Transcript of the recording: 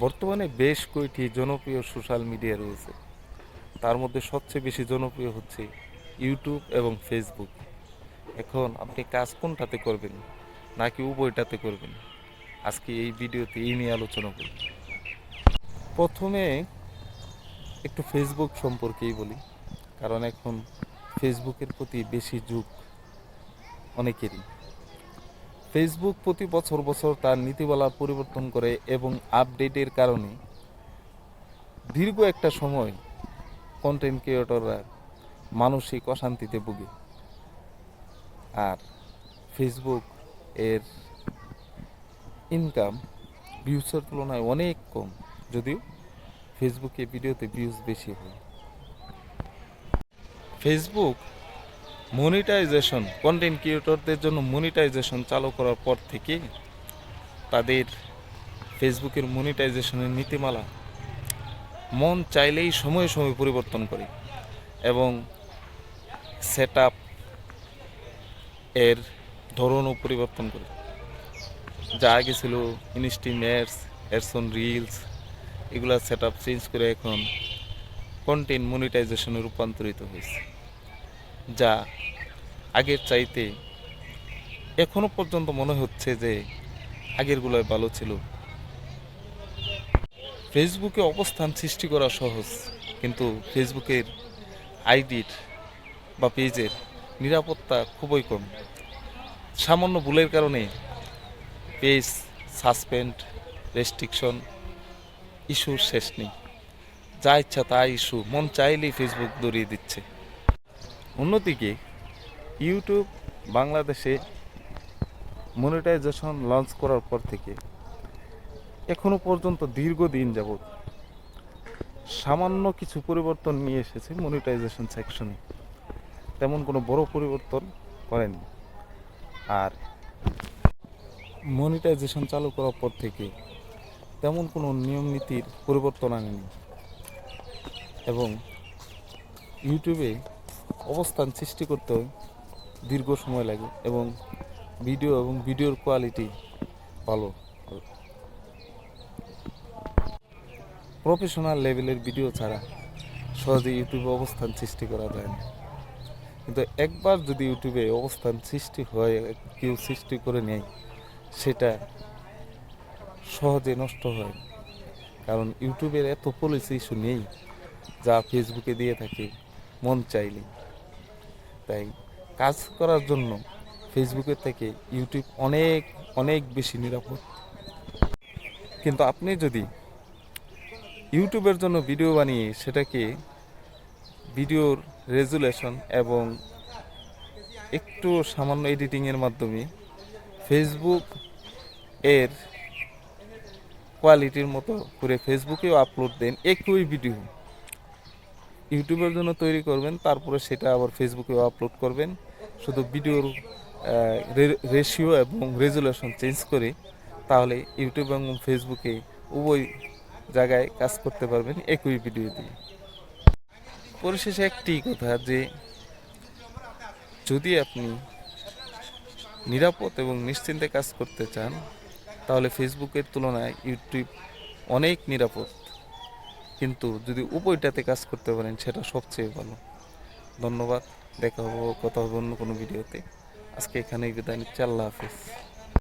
বর্তমানে বেশ কয়েকটি জনপ্রিয় সোশ্যাল মিডিয়া রয়েছে। তার মধ্যে সবচেয়ে বেশি জনপ্রিয় হচ্ছে ইউটিউব এবং ফেসবুক। এখন আপনি কাজ কোনটাতে করবেন নাকি উভয়টাতে করবেন, আজকে এই ভিডিওতে এই নিয়ে আলোচনা করব। প্রথমে একটু ফেসবুক সম্পর্কেই বলি, কারণ এখন ফেসবুকের প্রতি বেশি ঝোঁক অনেকেরই। ফেসবুক প্রতি বছর বছর তার নীতিমালা পরিবর্তন করে এবং আপডেটের কারণে দীর্ঘ একটা সময় কন্টেন্ট ক্রিয়েটররা মানসিক অশান্তিতে ভুগে। আর ফেসবুক এর ইনকাম ভিউসের তুলনায় অনেক কম, যদিও ফেসবুকে ভিডিওতে ভিউজ বেশি হয়। ফেসবুক মনিটাইজেশন, কন্টেন্ট ক্রিয়েটরদের জন্য মনিটাইজেশন চালু করার পর থেকে তাদের ফেসবুকের মনিটাইজেশনের নীতিমালা মন চাইলেই সময়ে সময়ে পরিবর্তন করে এবং সেট আপ এর ধরনও পরিবর্তন করে। যা আগে ছিল ইনস্টিমেটস, এরসন রিলস, এগুলা সেট আপ চেঞ্জ করে এখন কন্টেন্ট মনিটাইজেশনে রূপান্তরিত হয়েছে, যা আগের চাইতে এখনো পর্যন্ত মনে হচ্ছে যে আগেরগুলোই ভালো ছিল। ফেসবুকে অবস্থান সৃষ্টি করা সহজ, কিন্তু ফেসবুকের আইডির বা পেজের নিরাপত্তা খুবই কম। সামান্য ভুলের কারণে পেজ সাসপেন্ড, রেস্ট্রিকশন, ইস্যুর শেষ নেই। যা ইচ্ছা তা ইস্যু মন চাইলেই ফেসবুক ধরিয়ে দিচ্ছে। অন্যদিকে ইউটিউব বাংলাদেশে মনিটাইজেশন লঞ্চ করার পর থেকে এখনো পর্যন্ত দীর্ঘদিন যাবৎ সামান্য কিছু পরিবর্তন নিয়ে এসেছে মনিটাইজেশন সেকশনে, তেমন কোনো বড় পরিবর্তন করেনি। আর মনিটাইজেশন চালু করার পর থেকে তেমন কোনো নিয়ম নীতির পরিবর্তন আনেনি এবং ইউটিউবে অবস্থান সৃষ্টি করতে দীর্ঘ সময় লাগে এবং ভিডিওর কোয়ালিটি ভালো। প্রফেশনাল লেভেলের ভিডিও ছাড়া সহজে ইউটিউবে অবস্থান সৃষ্টি করা যায় না। কিন্তু একবার যদি ইউটিউবে অবস্থান সৃষ্টি হয়, কেউ সৃষ্টি করে নেয়, সেটা সহজে নষ্ট হয়, কারণ ইউটিউবের এত পলিসি ইস্যু নেই যা ফেসবুকে দিয়ে থাকে মন চাইলে। তাই কাজ করার জন্য ফেসবুকের থেকে ইউটিউব অনেক অনেক বেশি নিরাপদ। কিন্তু আপনি যদি ইউটিউবের জন্য ভিডিও বানিয়ে সেটাকে ভিডিওর রেজুলেশন এবং একটু সামান্য এডিটিংয়ের মাধ্যমে ফেসবুক এর কোয়ালিটির মতো করে ফেসবুকেও আপলোড দেন, একই ভিডিও ইউটিউবের জন্য তৈরি করবেন, তারপরে সেটা আবার ফেসবুকেও আপলোড করবেন, শুধু ভিডিওর রেশিও এবং রেজুলেশন চেঞ্জ করে, তাহলে ইউটিউব এবং ফেসবুকে উভয় জায়গায় কাজ করতে পারবেন একই ভিডিও দিয়ে। পরিশেষে একটি কথা, যে যদি আপনি নিরাপদ এবং নিশ্চিন্তে কাজ করতে চান, তাহলে ফেসবুকের তুলনায় ইউটিউব অনেক নিরাপদ, কিন্তু যদি উভয়টাতে কাজ করতে পারেন সেটা সবচেয়ে ভালো। ধন্যবাদ, কথা হবে অন্য কোনো ভিডিওতে। আজকে এখানেই বিদায় নিচ্ছি। আল্লাহ হাফেজ।